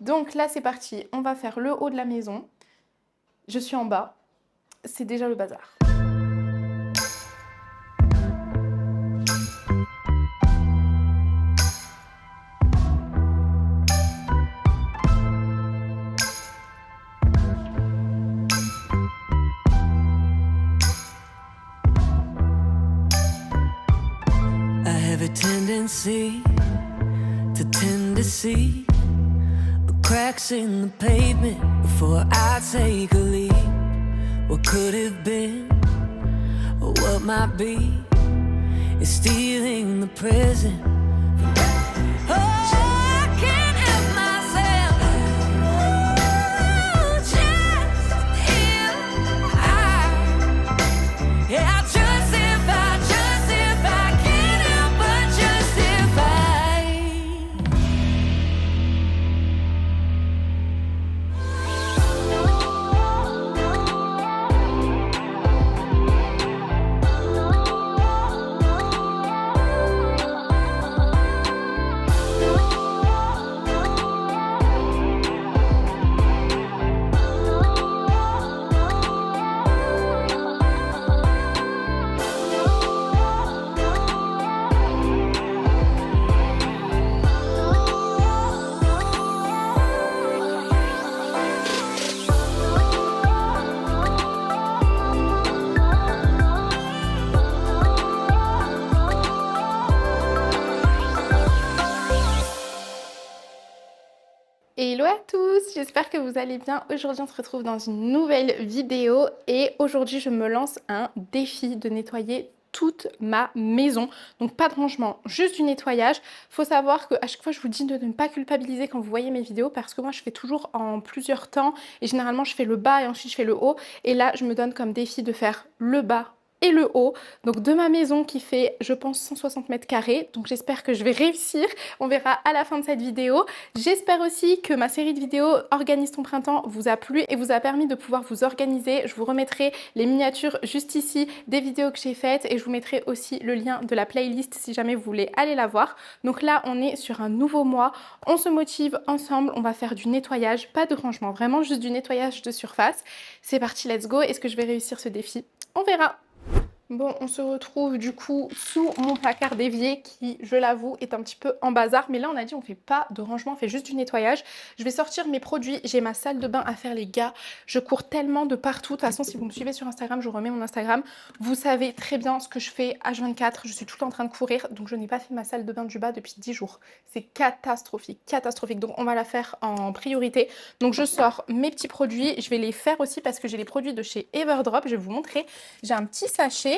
Donc là, c'est parti. On va faire le haut de la maison. Je suis en bas. C'est déjà le bazar. Tendency to tend to see the cracks in the pavement before I take a leap. What could have been or what might be is stealing the present. Oh, I can't help myself. Ooh, just if yeah, just if I can't help but just if Hello à tous, j'espère que vous allez bien. Aujourd'hui on se retrouve dans une nouvelle vidéo et aujourd'hui je me lance un défi de nettoyer toute ma maison. Donc pas de rangement, juste du nettoyage. Faut savoir qu'à chaque fois je vous dis de ne pas culpabiliser quand vous voyez mes vidéos parce que moi je fais toujours en plusieurs temps et généralement je fais le bas et ensuite je fais le haut. Et là je me donne comme défi de faire le bas et le haut, donc de ma maison qui fait je pense 160 mètres carrés, donc j'espère que je vais réussir, on verra à la fin de cette vidéo. J'espère aussi que ma série de vidéos Organise ton printemps vous a plu et vous a permis de pouvoir vous organiser. Je vous remettrai les miniatures juste ici des vidéos que j'ai faites et je vous mettrai aussi le lien de la playlist si jamais vous voulez aller la voir. Donc là on est sur un nouveau mois, on se motive ensemble, on va faire du nettoyage, pas de rangement, vraiment juste du nettoyage de surface. C'est parti, let's go. Est-ce que je vais réussir ce défi? On verra. Bon, on se retrouve du coup sous mon placard d'évier qui, je l'avoue, est un petit peu en bazar. Mais là, on a dit on fait pas de rangement, on fait juste du nettoyage. Je vais sortir mes produits. J'ai ma salle de bain à faire, les gars. Je cours tellement de partout. De toute façon, si vous me suivez sur Instagram, je remets mon Instagram. Vous savez très bien ce que je fais H24. Je suis tout le temps en train de courir. Donc, je n'ai pas fait ma salle de bain du bas depuis 10 jours. C'est catastrophique, catastrophique. Donc, on va la faire en priorité. Donc, je sors mes petits produits. Je vais les faire aussi parce que j'ai les produits de chez Everdrop. Je vais vous montrer. J'ai un petit sachet.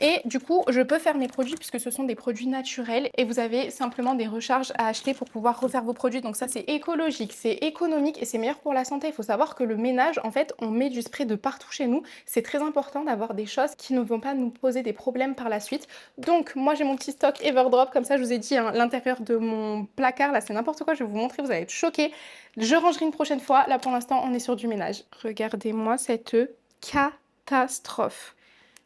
Et du coup, je peux faire mes produits puisque ce sont des produits naturels et vous avez simplement des recharges à acheter pour pouvoir refaire vos produits. Donc ça, c'est écologique, c'est économique et c'est meilleur pour la santé. Il faut savoir que le ménage, en fait, on met du spray de partout chez nous. C'est très important d'avoir des choses qui ne vont pas nous poser des problèmes par la suite. Donc moi, j'ai mon petit stock Everdrop. Comme ça, je vous ai dit, hein, l'intérieur de mon placard, là, c'est n'importe quoi. Je vais vous montrer, vous allez être choqués. Je rangerai une prochaine fois. Là, pour l'instant, on est sur du ménage. Regardez-moi cette catastrophe.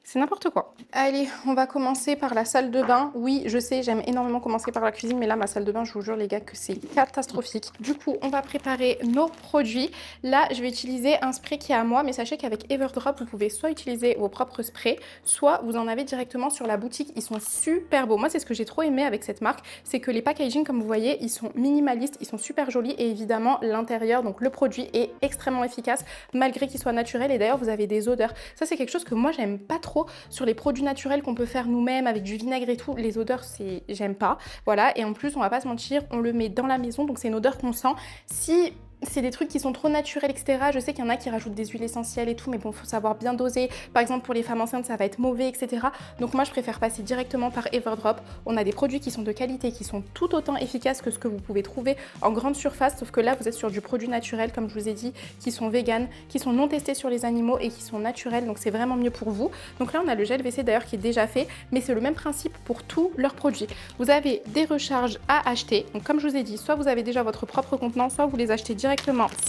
C'est n'importe quoi. Allez, on va commencer par la salle de bain. Oui, je sais, j'aime énormément commencer par la cuisine, mais là, ma salle de bain, je vous jure, les gars, que c'est catastrophique. Du coup, on va préparer nos produits. Là, je vais utiliser un spray qui est à moi, mais sachez qu'avec Everdrop, vous pouvez soit utiliser vos propres sprays, soit vous en avez directement sur la boutique. Ils sont super beaux. Moi, c'est ce que j'ai trop aimé avec cette marque, c'est que les packaging, comme vous voyez, ils sont minimalistes, ils sont super jolis et évidemment, l'intérieur, donc le produit est extrêmement efficace, malgré qu'il soit naturel. Et d'ailleurs, vous avez des odeurs. Ça, c'est quelque chose que moi, j'aime pas trop sur les produits naturels qu'on peut faire nous-mêmes avec du vinaigre et tout. Les odeurs, j'aime pas. Voilà, et en plus, on va pas se mentir, on le met dans la maison, donc c'est une odeur qu'on sent. Si c'est des trucs qui sont trop naturels, etc. Je sais qu'il y en a qui rajoutent des huiles essentielles et tout, mais bon, il faut savoir bien doser. Par exemple, pour les femmes enceintes, ça va être mauvais, etc. Donc moi, je préfère passer directement par Everdrop. On a des produits qui sont de qualité, qui sont tout autant efficaces que ce que vous pouvez trouver en grande surface, sauf que là, vous êtes sur du produit naturel, comme je vous ai dit, qui sont véganes, qui sont non testés sur les animaux et qui sont naturels, donc c'est vraiment mieux pour vous. Donc là, on a le gel WC d'ailleurs qui est déjà fait, mais c'est le même principe pour tous leurs produits. Vous avez des recharges à acheter. Donc comme je vous ai dit, soit vous avez déjà votre propre contenant, soit vous les achetez directement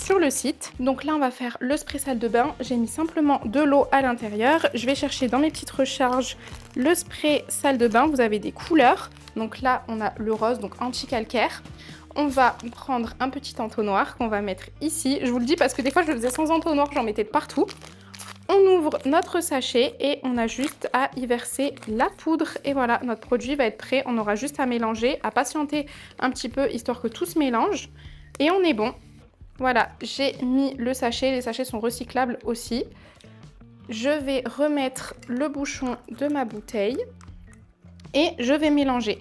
sur le site. Donc là, on va faire le spray salle de bain. J'ai mis simplement de l'eau à l'intérieur. Je vais chercher dans mes petites recharges le spray salle de bain. Vous avez des couleurs. Donc là, on a le rose, donc anti-calcaire. On va prendre un petit entonnoir qu'on va mettre ici. Je vous le dis parce que des fois je le faisais sans entonnoir, j'en mettais de partout. On ouvre notre sachet et on a juste à y verser la poudre. Et voilà, notre produit va être prêt. On aura juste à mélanger, à patienter un petit peu histoire que tout se mélange. Et on est bon. Voilà, j'ai mis le sachet. Les sachets sont recyclables aussi. Je vais remettre le bouchon de ma bouteille et je vais mélanger.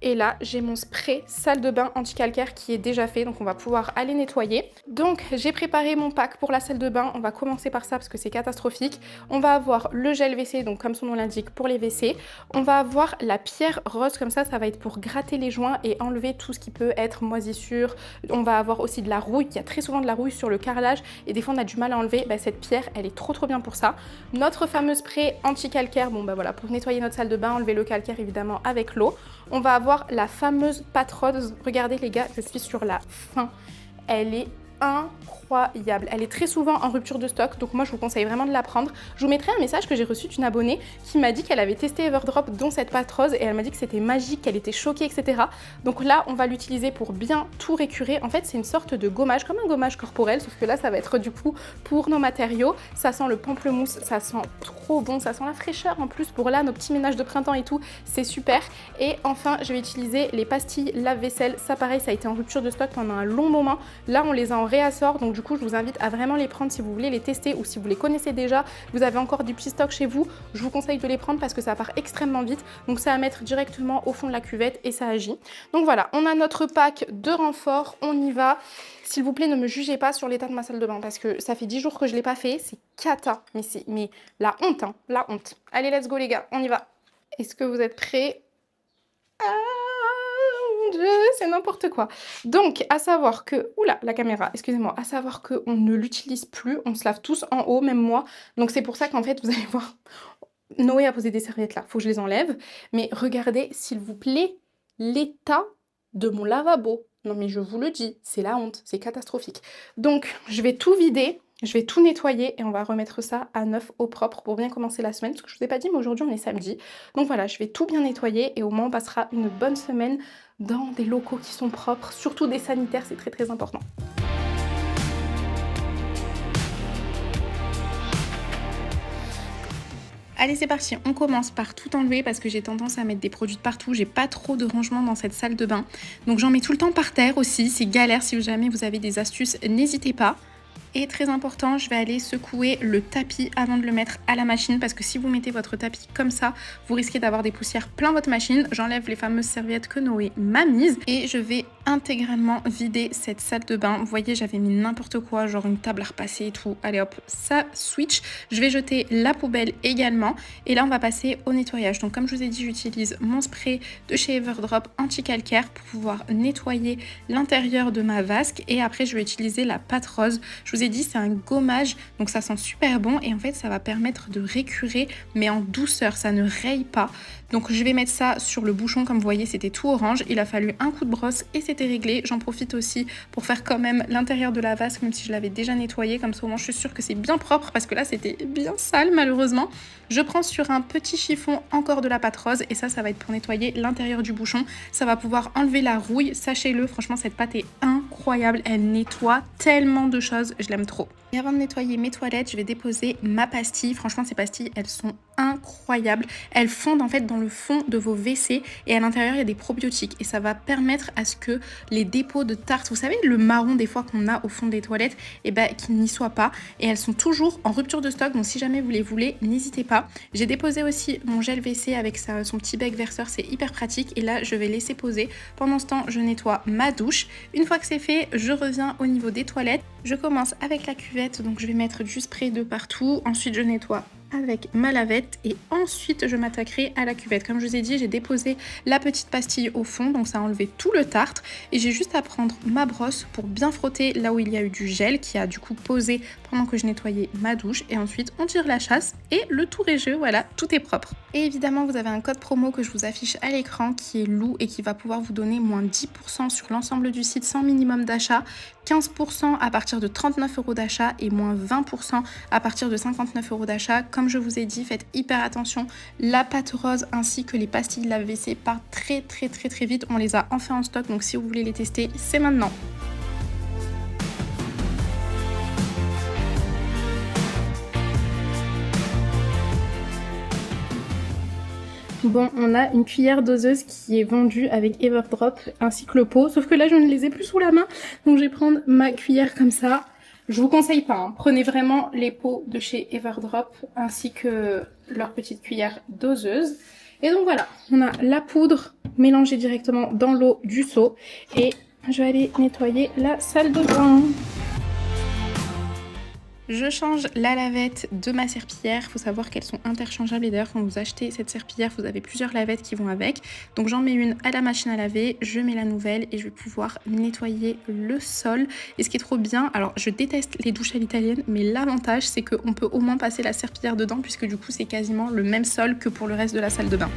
Et là, j'ai mon spray salle de bain anti-calcaire qui est déjà fait, donc on va pouvoir aller nettoyer. Donc, j'ai préparé mon pack pour la salle de bain. On va commencer par ça parce que c'est catastrophique. On va avoir le gel WC, donc comme son nom l'indique, pour les WC. On va avoir la pierre rose, comme ça va être pour gratter les joints et enlever tout ce qui peut être moisissure. On va avoir aussi de la rouille. Il y a très souvent de la rouille sur le carrelage et des fois on a du mal à enlever. Cette pierre, elle est trop bien pour ça. Notre fameux spray anti-calcaire, voilà, pour nettoyer notre salle de bain, enlever le calcaire évidemment avec l'eau. On va avoir la fameuse pâte rose. Regardez les gars, je suis sur la fin. Elle est incroyable. Elle est très souvent en rupture de stock, donc moi je vous conseille vraiment de la prendre. Je vous mettrai un message que j'ai reçu d'une abonnée qui m'a dit qu'elle avait testé Everdrop, dont cette pâte rose, et elle m'a dit que c'était magique, qu'elle était choquée, etc. Donc là, on va l'utiliser pour bien tout récurer. En fait, c'est une sorte de gommage, comme un gommage corporel, sauf que là, ça va être du coup pour nos matériaux. Ça sent le pamplemousse, ça sent trop bon, ça sent la fraîcheur en plus pour là, nos petits ménages de printemps et tout, c'est super. Et enfin, je vais utiliser les pastilles lave-vaisselle. Ça pareil, ça a été en rupture de stock pendant un long moment. Là, on les a en réassort, donc du coup, je vous invite à vraiment les prendre si vous voulez les tester ou si vous les connaissez déjà, vous avez encore du petit stock chez vous, je vous conseille de les prendre parce que ça part extrêmement vite. Donc ça va mettre directement au fond de la cuvette et ça agit. Donc voilà, on a notre pack de renfort, on y va. S'il vous plaît, ne me jugez pas sur l'état de ma salle de bain parce que ça fait 10 jours que je ne l'ai pas fait, c'est cata, mais la honte, hein, la honte. Allez, let's go les gars, on y va. Est-ce que vous êtes prêts? C'est n'importe quoi. Donc, à savoir que... Oula, la caméra, excusez-moi. À savoir qu'on ne l'utilise plus, on se lave tous en haut, même moi. Donc, c'est pour ça qu'en fait, vous allez voir... Noé a posé des serviettes là, faut que je les enlève. Mais regardez, s'il vous plaît, l'état de mon lavabo. Non mais je vous le dis, c'est la honte, c'est catastrophique. Donc, je vais tout vider. Je vais tout nettoyer et on va remettre ça à neuf au propre pour bien commencer la semaine. Parce que je ne vous ai pas dit, mais aujourd'hui on est samedi. Donc voilà, je vais tout bien nettoyer et au moins on passera une bonne semaine dans des locaux qui sont propres. Surtout des sanitaires, c'est très important. Allez, c'est parti, on commence par tout enlever parce que j'ai tendance à mettre des produits de partout. J'ai pas trop de rangement dans cette salle de bain. Donc j'en mets tout le temps par terre aussi. C'est galère, si jamais vous avez des astuces, n'hésitez pas. Et très important, je vais aller secouer le tapis avant de le mettre à la machine parce que si vous mettez votre tapis comme ça, vous risquez d'avoir des poussières plein votre machine. J'enlève les fameuses serviettes que Noé m'a mises et je vais intégralement vider cette salle de bain. Vous voyez, j'avais mis n'importe quoi, genre une table à repasser et tout. Allez hop, ça switch. Je vais jeter la poubelle également et là on va passer au nettoyage. Donc comme je vous ai dit, j'utilise mon spray de chez Everdrop anti-calcaire pour pouvoir nettoyer l'intérieur de ma vasque et après je vais utiliser la pâte rose. Je vous ai dit, c'est un gommage, donc ça sent super bon et en fait ça va permettre de récurer mais en douceur, ça ne raye pas. Donc je vais mettre ça sur le bouchon, comme vous voyez c'était tout orange, il a fallu un coup de brosse et c'était réglé. J'en profite aussi pour faire quand même l'intérieur de la vasque même si je l'avais déjà nettoyé, comme ça au moins je suis sûre que c'est bien propre parce que là c'était bien sale malheureusement. Je prends sur un petit chiffon encore de la pâte rose et ça va être pour nettoyer l'intérieur du bouchon. Ça va pouvoir enlever la rouille, sachez-le, franchement cette pâte est incroyable, elle nettoie tellement de choses, je l'aime trop. Et avant de nettoyer mes toilettes, je vais déposer ma pastille. Franchement, ces pastilles, elles sont incroyables. Elles fondent en fait dans le fond de vos WC et à l'intérieur, il y a des probiotiques. Et ça va permettre à ce que les dépôts de tartre, vous savez, le marron des fois qu'on a au fond des toilettes, qu'ils n'y soient pas. Et elles sont toujours en rupture de stock, donc si jamais vous les voulez, n'hésitez pas. J'ai déposé aussi mon gel WC avec son petit bec verseur, c'est hyper pratique. Et là, je vais laisser poser. Pendant ce temps, je nettoie ma douche. Une fois que c'est fait, je reviens au niveau des toilettes. Je commence avec la cuvette, donc je vais mettre du spray de partout. Ensuite, je nettoie avec ma lavette et ensuite je m'attaquerai à la cuvette. Comme je vous ai dit, j'ai déposé la petite pastille au fond, donc ça a enlevé tout le tartre et j'ai juste à prendre ma brosse pour bien frotter là où il y a eu du gel qui a du coup posé pendant que je nettoyais ma douche et ensuite on tire la chasse et le tour est jeu, voilà, tout est propre. Et évidemment, vous avez un code promo que je vous affiche à l'écran qui est Lou et qui va pouvoir vous donner moins 10% sur l'ensemble du site sans minimum d'achat, 15% à partir de 39 € d'achat et moins 20% à partir de 59 € d'achat. Comme je vous ai dit, faites hyper attention. La pâte rose ainsi que les pastilles de lave-vaisselle partent très vite. On les a enfin en stock, donc si vous voulez les tester, c'est maintenant. Bon, on a une cuillère doseuse qui est vendue avec Everdrop ainsi que le pot, sauf que là je ne les ai plus sous la main, donc je vais prendre ma cuillère comme ça. Je vous conseille pas, hein. Prenez vraiment les pots de chez Everdrop ainsi que leur petite cuillère doseuse. Et donc voilà, on a la poudre mélangée directement dans l'eau du seau et je vais aller nettoyer la salle de bain. Je change la lavette de ma serpillière. Il faut savoir qu'elles sont interchangeables et d'ailleurs quand vous achetez cette serpillière, vous avez plusieurs lavettes qui vont avec. Donc j'en mets une à la machine à laver, je mets la nouvelle et je vais pouvoir nettoyer le sol. Et ce qui est trop bien, alors je déteste les douches à l'italienne, mais l'avantage c'est qu'on peut au moins passer la serpillière dedans puisque du coup c'est quasiment le même sol que pour le reste de la salle de bain.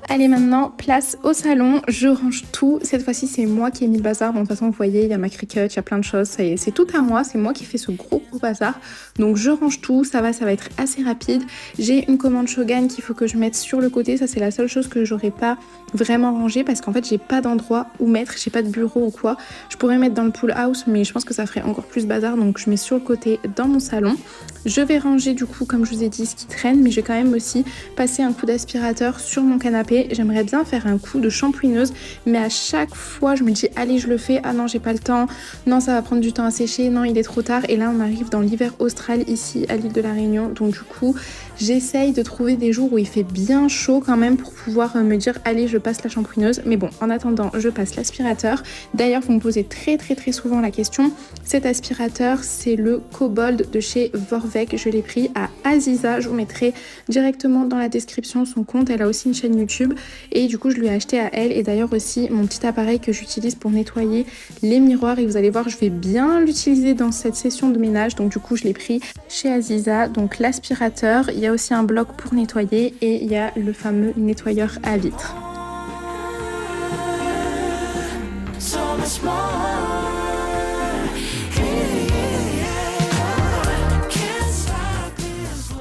Allez, maintenant place au salon, je range tout. Cette fois-ci c'est moi qui ai mis le bazar. Bon, de toute façon vous voyez, il y a ma Cricut, il y a plein de choses, ça y est, c'est tout à moi, c'est moi qui fais ce gros bazar. Donc je range tout, ça va être assez rapide. J'ai une commande Shogun qu'il faut que je mette sur le côté, ça c'est la seule chose que j'aurais pas vraiment rangée parce qu'en fait j'ai pas d'endroit où mettre, j'ai pas de bureau ou quoi. Je pourrais mettre dans le pool house mais je pense que ça ferait encore plus bazar, donc je mets sur le côté dans mon salon. Je vais ranger du coup comme je vous ai dit ce qui traîne, mais je vais quand même aussi passer un coup d'aspirateur sur mon canapé. J'aimerais bien faire un coup de shampouineuse, mais à chaque fois je me dis allez je le fais, ah non j'ai pas le temps, non ça va prendre du temps à sécher, non il est trop tard. Et là on arrive dans l'hiver austral ici à l'île de la Réunion, donc du coup j'essaye de trouver des jours où il fait bien chaud quand même pour pouvoir me dire allez je passe la shampouineuse. Mais bon, en attendant je passe l'aspirateur. D'ailleurs vous me posez très souvent la question, cet aspirateur c'est le Kobold de chez Vorwerk, je l'ai pris à Aziza, je vous mettrai directement dans la description son compte, elle a aussi une chaîne YouTube et du coup je lui ai acheté à elle. Et d'ailleurs aussi mon petit appareil que j'utilise pour nettoyer les miroirs, et vous allez voir je vais bien l'utiliser dans cette session de ménage, donc du coup je l'ai pris chez Aziza. Donc l'aspirateur, il y a aussi un bloc pour nettoyer et il y a le fameux nettoyeur à vitre.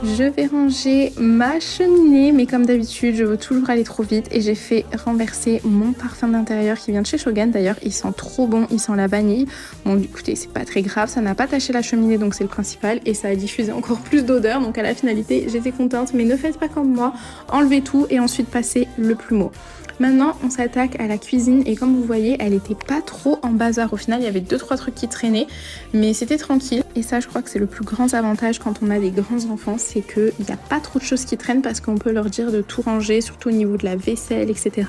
Je vais ranger ma cheminée, mais comme d'habitude, je veux toujours aller trop vite et j'ai fait renverser mon parfum d'intérieur qui vient de chez Shogun. D'ailleurs, il sent trop bon, il sent la vanille. Bon, écoutez, c'est pas très grave, ça n'a pas taché la cheminée, donc c'est le principal, et ça a diffusé encore plus d'odeur. Donc à la finalité, j'étais contente, mais ne faites pas comme moi, enlevez tout et ensuite passez le plumeau. Maintenant, on s'attaque à la cuisine et comme vous voyez, elle était pas trop en bazar. Au final, il y avait 2-3 trucs qui traînaient, mais c'était tranquille. Et ça, je crois que c'est le plus grand avantage quand on a des grands enfants, c'est qu'il n'y a pas trop de choses qui traînent parce qu'on peut leur dire de tout ranger, surtout au niveau de la vaisselle, etc.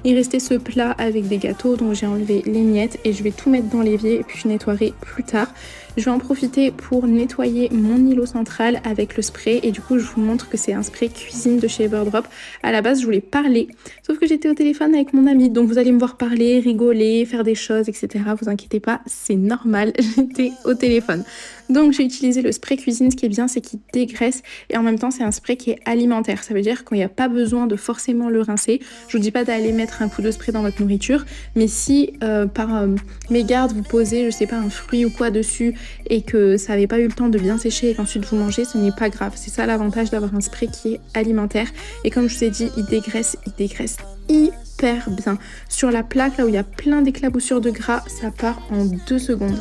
Il restait ce plat avec des gâteaux, donc j'ai enlevé les miettes et je vais tout mettre dans l'évier et puis je nettoierai plus tard. Je vais en profiter pour nettoyer mon îlot central avec le spray et du coup je vous montre que c'est un spray cuisine de chez Everdrop. À la base je voulais parler, sauf que j'étais au téléphone avec mon ami, donc vous allez me voir parler, rigoler, faire des choses, etc. Vous inquiétez pas, c'est normal, j'étais au téléphone. Donc j'ai utilisé le spray cuisine. Ce qui est bien, c'est qu'il dégraisse et en même temps c'est un spray qui est alimentaire. Ça veut dire qu'il n'y a pas besoin de forcément le rincer. Je vous dis pas d'aller mettre un coup de spray dans votre nourriture, mais si par mégarde vous posez, je sais pas, un fruit ou quoi dessus et que ça n'avait pas eu le temps de bien sécher et qu'ensuite vous mangez, ce n'est pas grave. C'est ça l'avantage d'avoir un spray qui est alimentaire. Et comme je vous ai dit, il dégraisse hyper bien. Sur la plaque là où il y a plein d'éclaboussures de gras, ça part en 2 secondes.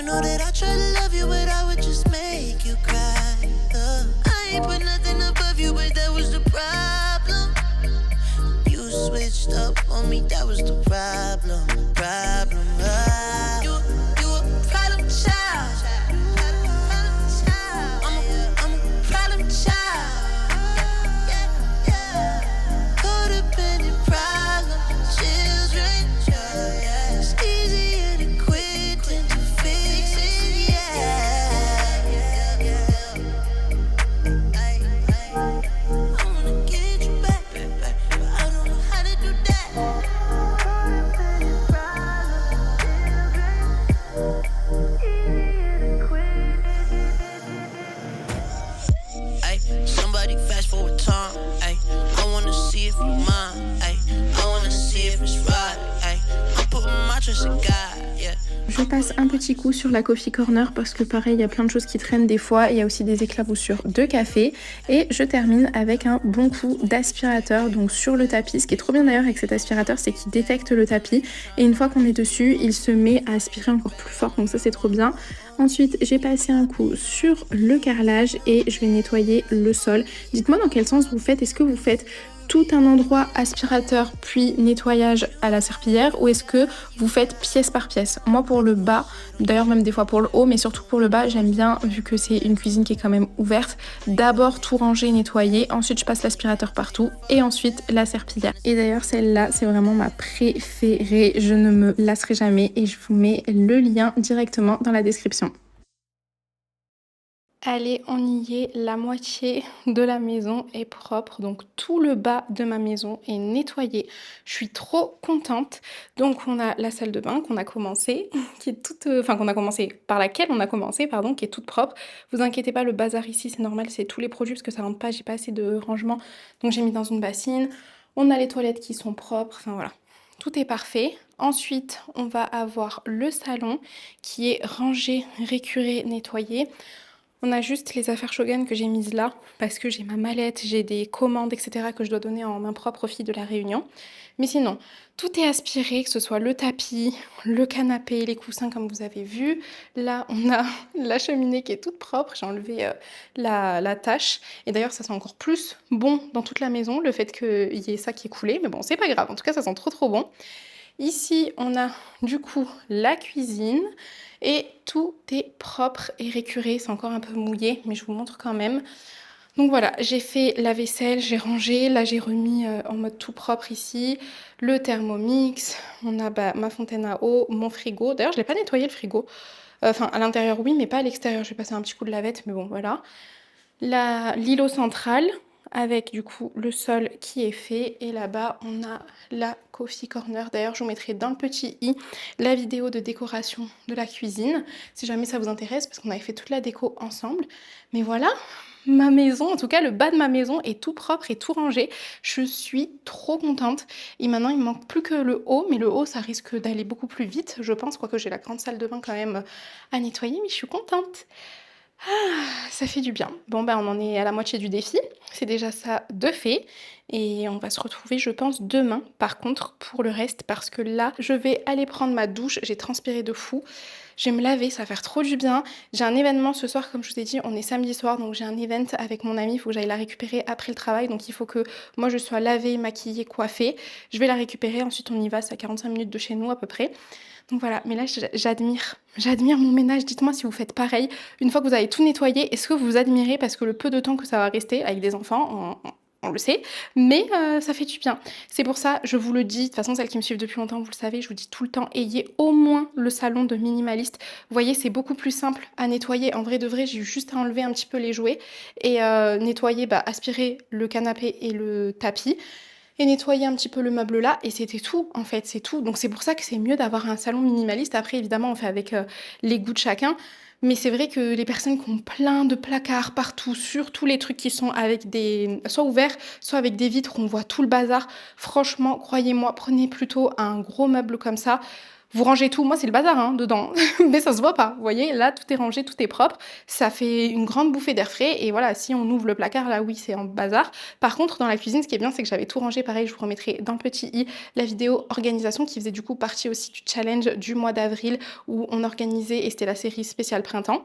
Know that I try to love you, but I would just make you cry. I ain't put nothing above you, but that was the problem. You switched up on me, that was the problem. You a problem child. I'm a trust in God, yeah. Je passe un petit coup sur la coffee corner parce que pareil, il y a plein de choses qui traînent des fois. Il y a aussi des éclaboussures de café. Et je termine avec un bon coup d'aspirateur donc sur le tapis. Ce qui est trop bien d'ailleurs avec cet aspirateur, c'est qu'il détecte le tapis. Et une fois qu'on est dessus, il se met à aspirer encore plus fort. Donc ça, c'est trop bien. Ensuite, j'ai passé un coup sur le carrelage et je vais nettoyer le sol. Dites-moi dans quel sens vous faites. Est-ce que vous faites tout un endroit aspirateur puis nettoyage à la serpillière ou est-ce que vous faites pièce par pièce? Moi pour le bas, d'ailleurs même des fois pour le haut, mais surtout pour le bas, j'aime bien, vu que c'est une cuisine qui est quand même ouverte, d'abord tout ranger, nettoyer, ensuite je passe l'aspirateur partout et ensuite la serpillière. Et d'ailleurs celle-là, c'est vraiment ma préférée, je ne me lasserai jamais et je vous mets le lien directement dans la description. Allez, on y est, la moitié de la maison est propre, donc tout le bas de ma maison est nettoyé. Je suis trop contente. Donc on a la salle de bain qu'on a commencé, qui est toute, par laquelle on a commencé, pardon, qui est toute propre. Vous inquiétez pas, le bazar ici, c'est normal, c'est tous les produits parce que ça rentre pas, j'ai pas assez de rangement, donc j'ai mis dans une bassine. On a les toilettes qui sont propres, enfin voilà. Tout est parfait. Ensuite, on va avoir le salon qui est rangé, récuré, nettoyé. On a juste les affaires Shogun que j'ai mises là parce que j'ai ma mallette, j'ai des commandes, etc. que je dois donner en main propre aux filles de la Réunion. Mais sinon, tout est aspiré, que ce soit le tapis, le canapé, les coussins comme vous avez vu. Là, on a la cheminée qui est toute propre. J'ai enlevé la tâche. Et d'ailleurs, ça sent encore plus bon dans toute la maison, le fait qu'il y ait ça qui est coulé. Mais bon, c'est pas grave. En tout cas, ça sent trop trop bon. Ici, on a du coup la cuisine et tout est propre et récuré. C'est encore un peu mouillé, mais je vous montre quand même. Donc voilà, j'ai fait la vaisselle, j'ai rangé. Là, j'ai remis en mode tout propre ici le Thermomix. On a ma fontaine à eau, mon frigo. D'ailleurs, je l'ai pas nettoyé le frigo. Enfin, à l'intérieur, oui, mais pas à l'extérieur. Je vais passer un petit coup de lavette, mais bon, voilà. L'îlot central avec du coup le sol qui est fait et là-bas on a la coffee corner. D'ailleurs je vous mettrai dans le petit i la vidéo de décoration de la cuisine si jamais ça vous intéresse parce qu'on avait fait toute la déco ensemble. Mais voilà, ma maison, en tout cas le bas de ma maison est tout propre et tout rangé. Je suis trop contente et maintenant il me manque plus que le haut, mais le haut ça risque d'aller beaucoup plus vite je pense, quoique j'ai la grande salle de bain quand même à nettoyer, mais je suis contente. Ça fait du bien. Bon, on en est à la moitié du défi. C'est déjà ça de fait. Et on va se retrouver, je pense, demain, par contre, pour le reste. Parce que là, je vais aller prendre ma douche. J'ai transpiré de fou. Je vais me laver, ça va faire trop du bien. J'ai un événement ce soir, comme je vous ai dit, on est samedi soir. Donc j'ai un event avec mon amie. Il faut que j'aille la récupérer après le travail. Donc il faut que moi, je sois lavée, maquillée, coiffée. Je vais la récupérer. Ensuite, on y va. C'est à 45 minutes de chez nous à peu près. Donc voilà, mais là j'admire mon ménage. Dites-moi si vous faites pareil. Une fois que vous avez tout nettoyé, est-ce que vous admirez parce que le peu de temps que ça va rester avec des enfants, on le sait, mais ça fait du bien. C'est pour ça, je vous le dis, de toute façon celles qui me suivent depuis longtemps, vous le savez, je vous dis tout le temps, ayez au moins le salon de minimaliste. Vous voyez, c'est beaucoup plus simple à nettoyer. En vrai de vrai, j'ai eu juste à enlever un petit peu les jouets et nettoyer, aspirer le canapé et le tapis. Et nettoyer un petit peu le meuble là et c'était tout en fait, c'est tout. Donc c'est pour ça que c'est mieux d'avoir un salon minimaliste. Après évidemment on fait avec les goûts de chacun, mais c'est vrai que les personnes qui ont plein de placards partout, sur tous les trucs qui sont avec des soit ouverts, soit avec des vitres où on voit tout le bazar, franchement croyez-moi, prenez plutôt un gros meuble comme ça. Vous rangez tout, moi c'est le bazar hein, dedans, mais ça se voit pas, vous voyez, là tout est rangé, tout est propre, ça fait une grande bouffée d'air frais, et voilà, si on ouvre le placard, là oui c'est en bazar. Par contre dans la cuisine, ce qui est bien, c'est que j'avais tout rangé, pareil, je vous remettrai dans le petit i la vidéo organisation qui faisait du coup partie aussi du challenge du mois d'avril où on organisait, et c'était la série spéciale printemps.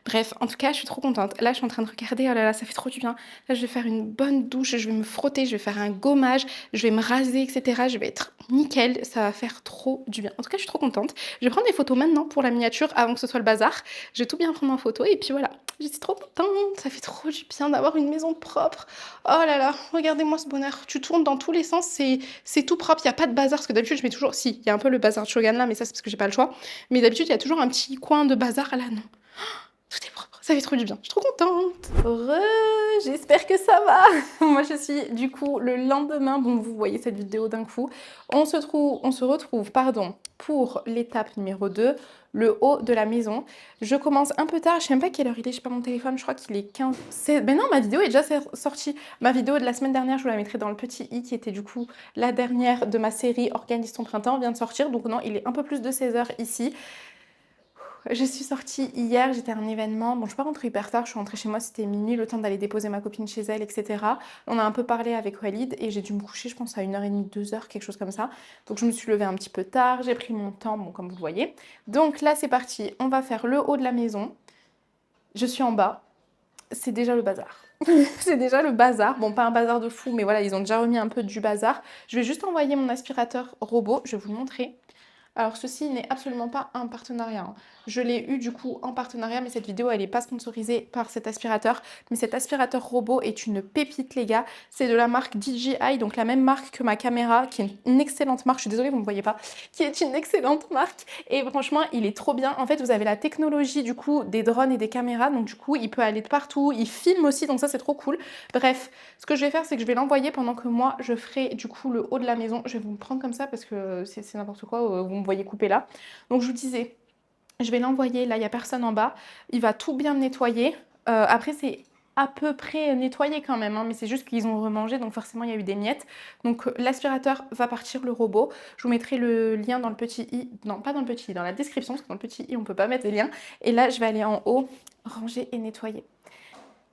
Bref, en tout cas, je suis trop contente. Là, je suis en train de regarder, oh là là, ça fait trop du bien. Là, je vais faire une bonne douche, je vais me frotter, je vais faire un gommage, je vais me raser, etc. Je vais être nickel, ça va faire trop du bien. En tout cas, je suis trop contente. Je vais prendre des photos maintenant pour la miniature avant que ce soit le bazar. Je vais tout bien prendre en photo et puis voilà. Je suis trop contente, ça fait trop du bien d'avoir une maison propre. Oh là là, regardez-moi ce bonheur. Tu tournes dans tous les sens, c'est tout propre, il n'y a pas de bazar. Parce que d'habitude, je mets toujours, si, il y a un peu le bazar de Shogun là, mais ça c'est parce que j'ai pas le choix. Mais d'habitude, il y a toujours un petit coin de bazar là, non. Tout est propre, Ça fait trop du bien, je suis trop contente. J'espère que ça va. Moi je suis du coup le lendemain, bon vous voyez cette vidéo d'un coup. On se retrouve pour l'étape numéro 2, le haut de la maison. Je commence un peu tard, je sais même pas quelle heure il est, je sais pas mon téléphone, je crois qu'il est 15... Ben non, ma vidéo est déjà sortie. Ma vidéo de la semaine dernière, je vous la mettrai dans le petit i qui était du coup la dernière de ma série Organise ton printemps, vient de sortir. Donc non, il est un peu plus de 16h ici. Je suis sortie hier, j'étais à un événement. Bon, je suis pas rentrée hyper tard, je suis rentrée chez moi, c'était minuit, le temps d'aller déposer ma copine chez elle, etc. On a un peu parlé avec Walid et j'ai dû me coucher, je pense, à 1h30, 2h, quelque chose comme ça. Donc, je me suis levée un petit peu tard, j'ai pris mon temps, bon, comme vous le voyez. Donc là, c'est parti, on va faire le haut de la maison. Je suis en bas, c'est déjà le bazar. C'est déjà le bazar. Bon, pas un bazar de fou, mais voilà, ils ont déjà remis un peu du bazar. Je vais juste envoyer mon aspirateur robot, je vais vous le montrer. Alors ceci n'est absolument pas un partenariat, hein. Je l'ai eu du coup en partenariat, mais cette vidéo elle n'est pas sponsorisée par cet aspirateur. Mais cet aspirateur robot est une pépite les gars. C'est de la marque DJI, donc la même marque que ma caméra, qui est une excellente marque. Je suis désolée vous ne me voyez pas, qui est une excellente marque. Et franchement il est trop bien. En fait vous avez la technologie du coup des drones et des caméras, donc du coup il peut aller de partout. Il filme aussi, donc ça c'est trop cool. Bref, ce que je vais faire c'est que je vais l'envoyer pendant que moi je ferai du coup le haut de la maison. Je vais vous me prendre comme ça parce que c'est n'importe quoi, vous me voyez couper là. Donc je vous disais, je vais l'envoyer, là il n'y a personne en bas, il va tout bien nettoyer. Après c'est à peu près nettoyé quand même, hein, mais c'est juste qu'ils ont remangé, donc forcément il y a eu des miettes. Donc l'aspirateur va partir, le robot. Je vous mettrai le lien dans le petit i, non pas dans le petit i, dans la description, parce que dans le petit i on peut pas mettre les liens. Et là je vais aller en haut, ranger et nettoyer.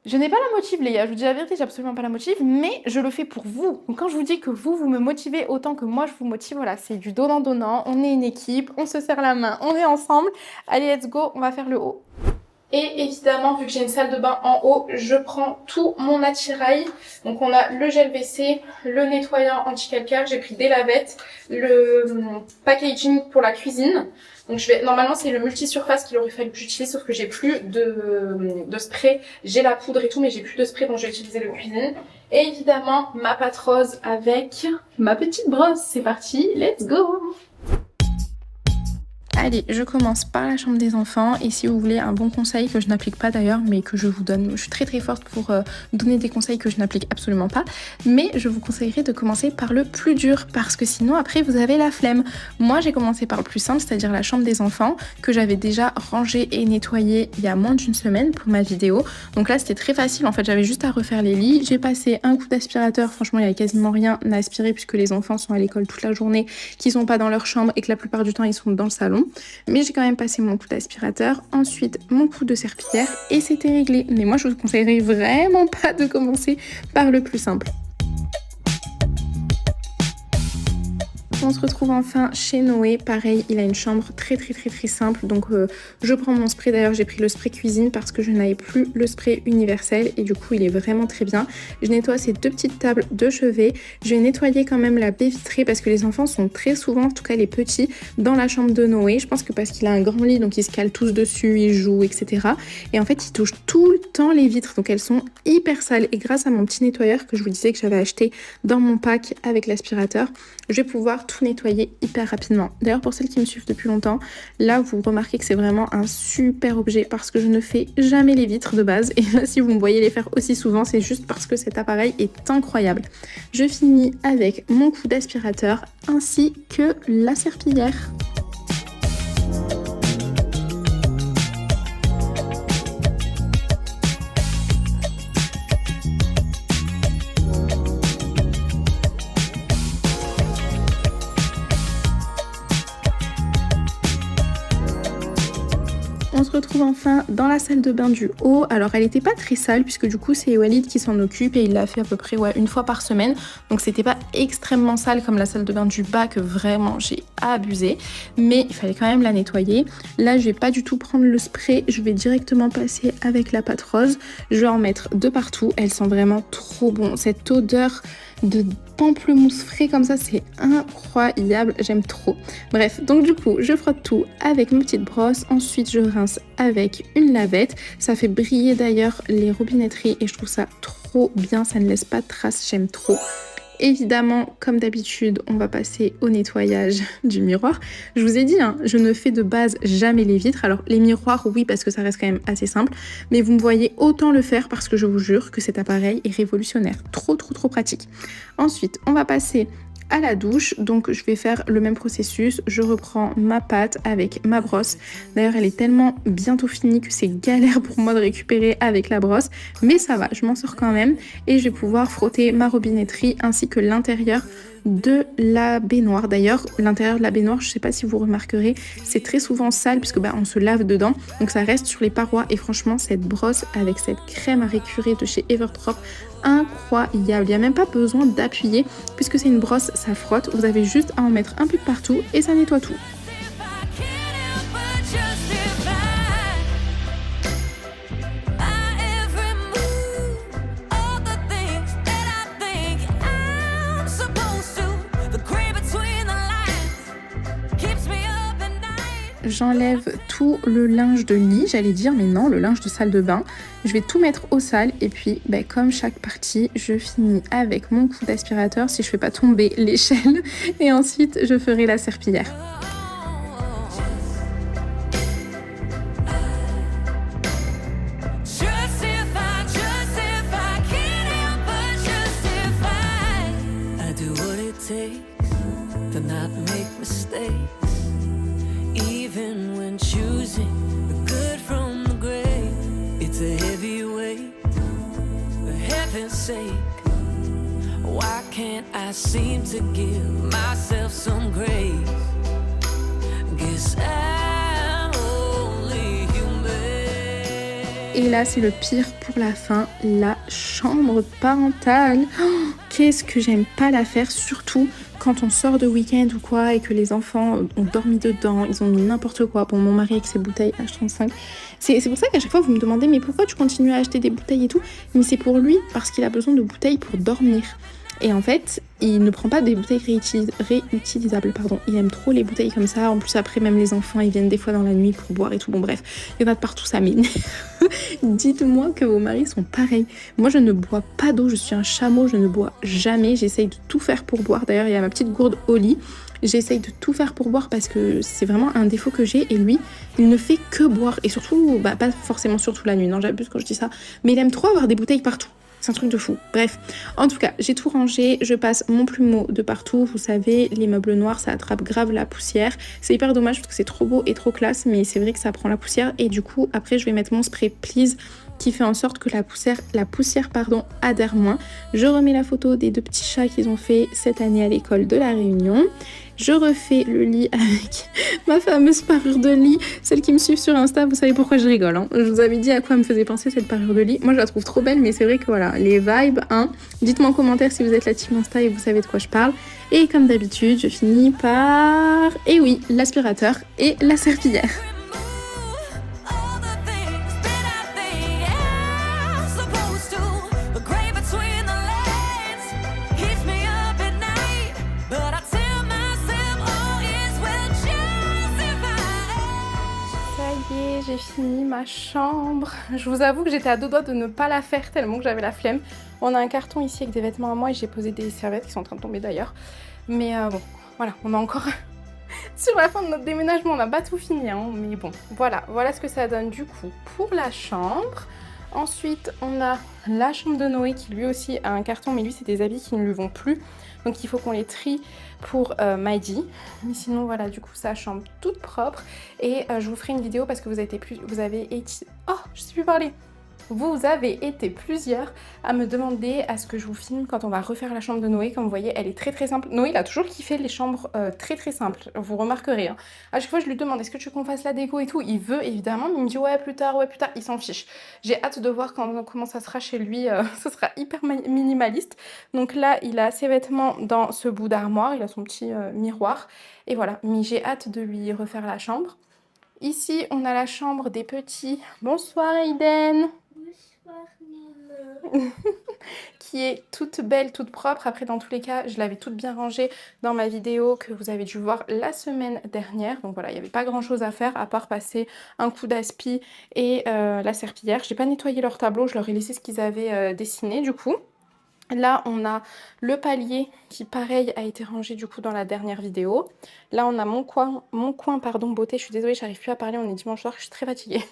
Je n'ai pas la motive les gars, je vous dis la vérité, j'ai absolument pas la motive, mais je le fais pour vous. Donc quand je vous dis que vous me motivez autant que moi je vous motive, voilà, c'est du donnant-donnant, on est une équipe, on se serre la main, on est ensemble. Allez, let's go, on va faire le haut. Et évidemment, vu que j'ai une salle de bain en haut, je prends tout mon attirail. Donc on a le gel WC, le nettoyant anti-calcaire, j'ai pris des lavettes, le packaging pour la cuisine. Donc normalement c'est le multi-surface qu'il aurait fallu que j'utilise, sauf que j'ai plus de spray. J'ai la poudre et tout, mais j'ai plus de spray, donc je vais utiliser le cuisine. Et évidemment ma pâte rose avec ma petite brosse. C'est parti, let's go! Allez, je commence par la chambre des enfants et si vous voulez un bon conseil que je n'applique pas d'ailleurs mais que je vous donne, je suis très forte pour donner des conseils que je n'applique absolument pas, mais je vous conseillerais de commencer par le plus dur parce que sinon après vous avez la flemme. Moi j'ai commencé par le plus simple, c'est-à-dire la chambre des enfants que j'avais déjà rangée et nettoyée il y a moins d'une semaine pour ma vidéo. Donc là c'était très facile, en fait j'avais juste à refaire les lits, j'ai passé un coup d'aspirateur, franchement il n'y avait quasiment rien à aspirer puisque les enfants sont à l'école toute la journée, qu'ils sont pas dans leur chambre et que la plupart du temps ils sont dans le salon. Mais j'ai quand même passé mon coup d'aspirateur, ensuite mon coup de serpillière et c'était réglé. Mais moi je vous conseillerais vraiment pas de commencer par le plus simple. On se retrouve enfin chez Noé, pareil il a une chambre très simple, donc je prends mon spray, d'ailleurs j'ai pris le spray cuisine parce que je n'avais plus le spray universel et du coup il est vraiment très bien. Je nettoie ces deux petites tables de chevet, je vais nettoyer quand même la baie vitrée parce que les enfants sont très souvent, en tout cas les petits, dans la chambre de Noé, je pense que parce qu'il a un grand lit donc ils se calent tous dessus, ils jouent etc. Et en fait ils touchent tout le temps les vitres donc elles sont hyper sales et grâce à mon petit nettoyeur que je vous disais que j'avais acheté dans mon pack avec l'aspirateur, je vais pouvoir tout nettoyer hyper rapidement. D'ailleurs pour celles qui me suivent depuis longtemps, là vous remarquez que c'est vraiment un super objet parce que je ne fais jamais les vitres de base et là si vous me voyez les faire aussi souvent c'est juste parce que cet appareil est incroyable. Je finis avec mon coup d'aspirateur ainsi que la serpillière. On se retrouve enfin dans la salle de bain du haut. Alors elle n'était pas très sale puisque du coup c'est Walid qui s'en occupe et il l'a fait à peu près une fois par semaine. Donc c'était pas extrêmement sale comme la salle de bain du bas que vraiment j'ai abusé. Mais il fallait quand même la nettoyer. Là je vais pas du tout prendre le spray, je vais directement passer avec la pâte rose. Je vais en mettre de partout, elles sont vraiment trop bon. Cette odeur de pamplemousse frais comme ça c'est incroyable, j'aime trop. Bref, donc du coup je frotte tout avec ma petite brosse, ensuite je rince avec une lavette, ça fait briller d'ailleurs les robinetteries et je trouve ça trop bien, ça ne laisse pas de traces, j'aime trop. Évidemment, comme d'habitude, on va passer au nettoyage du miroir. Je vous ai dit, hein, je ne fais de base jamais les vitres. Alors les miroirs, oui, parce que ça reste quand même assez simple. Mais vous me voyez autant le faire parce que je vous jure que cet appareil est révolutionnaire. Trop, trop, trop pratique. Ensuite, on va passer à la douche. Donc je vais faire le même processus. Je reprends ma pâte avec ma brosse. D'ailleurs, elle est tellement bientôt finie que c'est galère pour moi de récupérer avec la brosse. Mais ça va, je m'en sors quand même. Et je vais pouvoir frotter ma robinetterie ainsi que l'intérieur de la baignoire. D'ailleurs, l'intérieur de la baignoire, je ne sais pas si vous remarquerez, c'est très souvent sale puisque on se lave dedans. Donc ça reste sur les parois. Et franchement, cette brosse avec cette crème à récurer de chez Evertrop, incroyable. Il n'y a même pas besoin d'appuyer puisque c'est une brosse, ça frotte. Vous avez juste à en mettre un peu de partout et ça nettoie tout. J'enlève tout le linge de lit, j'allais dire, mais non, le linge de salle de bain. Je vais tout mettre au sale et puis, comme chaque partie, je finis avec mon coup d'aspirateur si je fais pas tomber l'échelle. Et ensuite, je ferai la serpillière. Even when choosing the good from the great, it's a heavy weight, for heaven's sake. Why can't I seem to give myself some grace? Guess I'm only human. Et là, c'est le pire pour la fin, la chambre parentale. Oh, qu'est-ce que j'aime pas la faire, surtout quand on sort de week-end ou quoi et que les enfants ont dormi dedans, ils ont mis n'importe quoi. Bon, mon mari avec ses bouteilles H35. C'est pour ça qu'à chaque fois, vous me demandez, mais pourquoi tu continues à acheter des bouteilles et tout? Mais c'est pour lui, parce qu'il a besoin de bouteilles pour dormir. Et en fait, il ne prend pas des bouteilles réutilisables, pardon. Il aime trop les bouteilles comme ça. En plus, après, même les enfants, ils viennent des fois dans la nuit pour boire et tout. Bon, bref, il y en a de partout, ça m'énerve. Dites-moi que vos maris sont pareils. Moi, je ne bois pas d'eau. Je suis un chameau. Je ne bois jamais. J'essaye de tout faire pour boire. D'ailleurs, il y a ma petite gourde au lit. J'essaye de tout faire pour boire parce que c'est vraiment un défaut que j'ai. Et lui, il ne fait que boire. Et surtout, pas forcément surtout la nuit. Non, j'abuse quand je dis ça. Mais il aime trop avoir des bouteilles partout. C'est un truc de fou. Bref, en tout cas, j'ai tout rangé. Je passe mon plumeau de partout. Vous savez, les meubles noirs, ça attrape grave la poussière. C'est hyper dommage parce que c'est trop beau et trop classe, mais c'est vrai que ça prend la poussière. Et du coup, après, je vais mettre mon spray Please qui fait en sorte que la poussière adhère moins. Je remets la photo des 2 petits chats qu'ils ont fait cette année à l'école de La Réunion. Je refais le lit avec ma fameuse parure de lit. Celles qui me suivent sur Insta, vous savez pourquoi je rigole. Hein. Je vous avais dit à quoi me faisait penser cette parure de lit. Moi, je la trouve trop belle, mais c'est vrai que voilà, les vibes, hein. Dites-moi en commentaire si vous êtes la team Insta et vous savez de quoi je parle. Et comme d'habitude, je finis par... Et oui, l'aspirateur et la serpillière. J'ai fini ma chambre. Je vous avoue que j'étais à 2 doigts de ne pas la faire tellement que j'avais la flemme. On a un carton ici avec des vêtements à moi et j'ai posé des serviettes qui sont en train de tomber d'ailleurs. Mais bon, voilà, on a encore... Sur la fin de notre déménagement, on n'a pas tout fini, hein, mais bon, voilà ce que ça donne du coup pour la chambre. Ensuite, on a la chambre de Noé qui lui aussi a un carton, mais lui, c'est des habits qui ne lui vont plus. Donc, il faut qu'on les trie pour Maïdi. Mais sinon, voilà, du coup, sa chambre toute propre. Et je vous ferai une vidéo parce que vous avez été... Oh, je sais plus parler. Vous avez été plusieurs à me demander à ce que je vous filme quand on va refaire la chambre de Noé. Comme vous voyez, elle est très très simple. Noé, il a toujours kiffé les chambres très très simples. Vous remarquerez. Hein. À chaque fois, je lui demande est-ce que tu veux qu'on fasse la déco et tout. Il veut évidemment, mais il me dit ouais, plus tard. Il s'en fiche. J'ai hâte de voir comment ça sera chez lui. Ce sera hyper minimaliste. Donc là, il a ses vêtements dans ce bout d'armoire. Il a son petit miroir. Et voilà. Mais j'ai hâte de lui refaire la chambre. Ici, on a la chambre des petits. Bonsoir, Aiden. Qui est toute belle, toute propre. Après, dans tous les cas, je l'avais toute bien rangée dans ma vidéo que vous avez dû voir la semaine dernière. Donc voilà, il n'y avait pas grand chose à faire à part passer un coup d'aspi et la serpillière. J'ai pas nettoyé leur tableau, je leur ai laissé ce qu'ils avaient dessiné du coup. Là, on a le palier qui, pareil, a été rangé du coup dans la dernière vidéo. Là, on a mon coin pardon, beauté. Je suis désolée, j'arrive plus à parler, on est dimanche soir, je suis très fatiguée.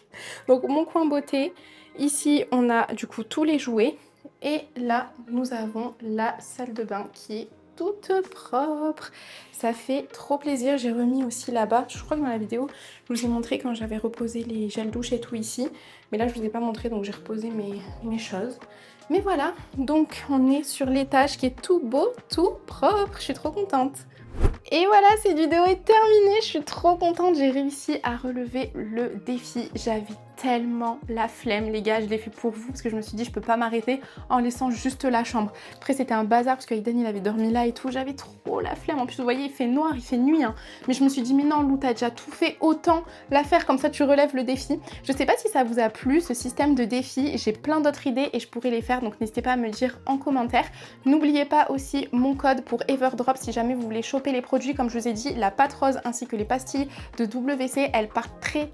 Donc, mon coin beauté. Ici, on a du coup tous les jouets. Et là, nous avons la salle de bain qui est toute propre. Ça fait trop plaisir. J'ai remis aussi là-bas, je crois que dans la vidéo, je vous ai montré quand j'avais reposé les gels douche et tout ici. Mais là, je vous ai pas montré, donc j'ai reposé mes choses. Mais voilà, donc on est sur l'étage qui est tout beau, tout propre. Je suis trop contente. Et voilà, cette vidéo est terminée. Je suis trop contente, j'ai réussi à relever le défi. J'avais tellement la flemme, les gars, je l'ai fait pour vous parce que je me suis dit je peux pas m'arrêter en laissant juste la chambre. Après c'était un bazar parce qu'Aiden il avait dormi là et tout, j'avais trop la flemme. En plus vous voyez il fait noir, il fait nuit hein. Mais je me suis dit mais non Lou, t'as déjà tout fait, autant la faire, comme ça tu relèves le défi. Je sais pas si ça vous a plu ce système de défi, j'ai plein d'autres idées et je pourrais les faire, donc n'hésitez pas à me le dire en commentaire. N'oubliez pas aussi mon code pour Everdrop si jamais vous voulez choper les produits. Comme je vous ai dit, la pâte rose ainsi que les pastilles de WC, elles partent très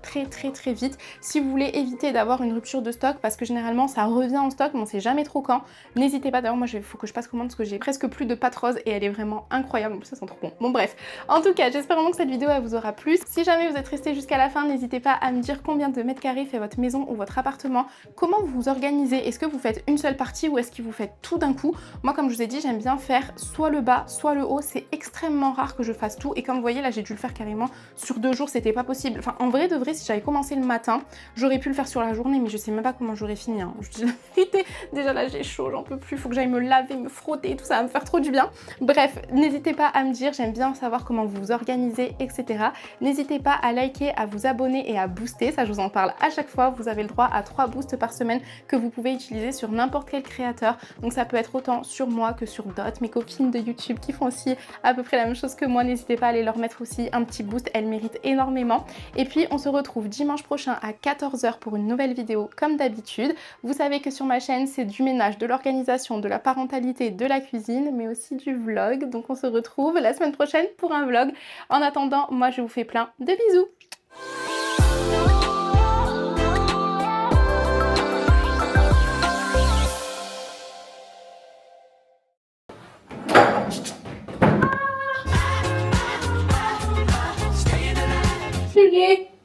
vite. Si vous voulez éviter d'avoir une rupture de stock, parce que généralement ça revient en stock mais on sait jamais trop quand, n'hésitez pas. D'ailleurs moi il faut que je passe commande parce que j'ai presque plus de pâte rose et elle est vraiment incroyable, en plus ça sent trop bon. Bon bref, en tout cas j'espère vraiment que cette vidéo elle vous aura plu. Si jamais vous êtes resté jusqu'à la fin, n'hésitez pas à me dire combien de mètres carrés fait votre maison ou votre appartement, comment vous vous organisez, est-ce que vous faites une seule partie ou est-ce que vous faites tout d'un coup. Moi comme je vous ai dit, j'aime bien faire soit le bas soit le haut, c'est extrêmement rare que je fasse tout et comme vous voyez là j'ai dû le faire carrément sur 2 jours, c'était pas possible. Enfin en vrai de vrai, si j'avais commencé le matin, j'aurais pu le faire sur la journée mais je sais même pas comment j'aurais fini hein. Je dis la vérité, déjà là j'ai chaud, j'en peux plus, faut que j'aille me laver, me frotter, tout ça va me faire trop du bien. Bref, n'hésitez pas à me dire, j'aime bien savoir comment vous vous organisez, etc. N'hésitez pas à liker, à vous abonner et à booster, ça je vous en parle à chaque fois. Vous avez le droit à 3 boosts par semaine que vous pouvez utiliser sur n'importe quel créateur, donc ça peut être autant sur moi que sur d'autres, mes copines de YouTube qui font aussi à peu près la même chose que moi. N'hésitez pas à aller leur mettre aussi un petit boost, elles méritent énormément. Et puis on se retrouve dimanche prochain à 14 h pour une nouvelle vidéo comme d'habitude. Vous savez que sur ma chaîne c'est du ménage, de l'organisation, de la parentalité, de la cuisine, mais aussi du vlog. Donc on se retrouve la semaine prochaine pour un vlog. En attendant, moi je vous fais plein de bisous. Juliette.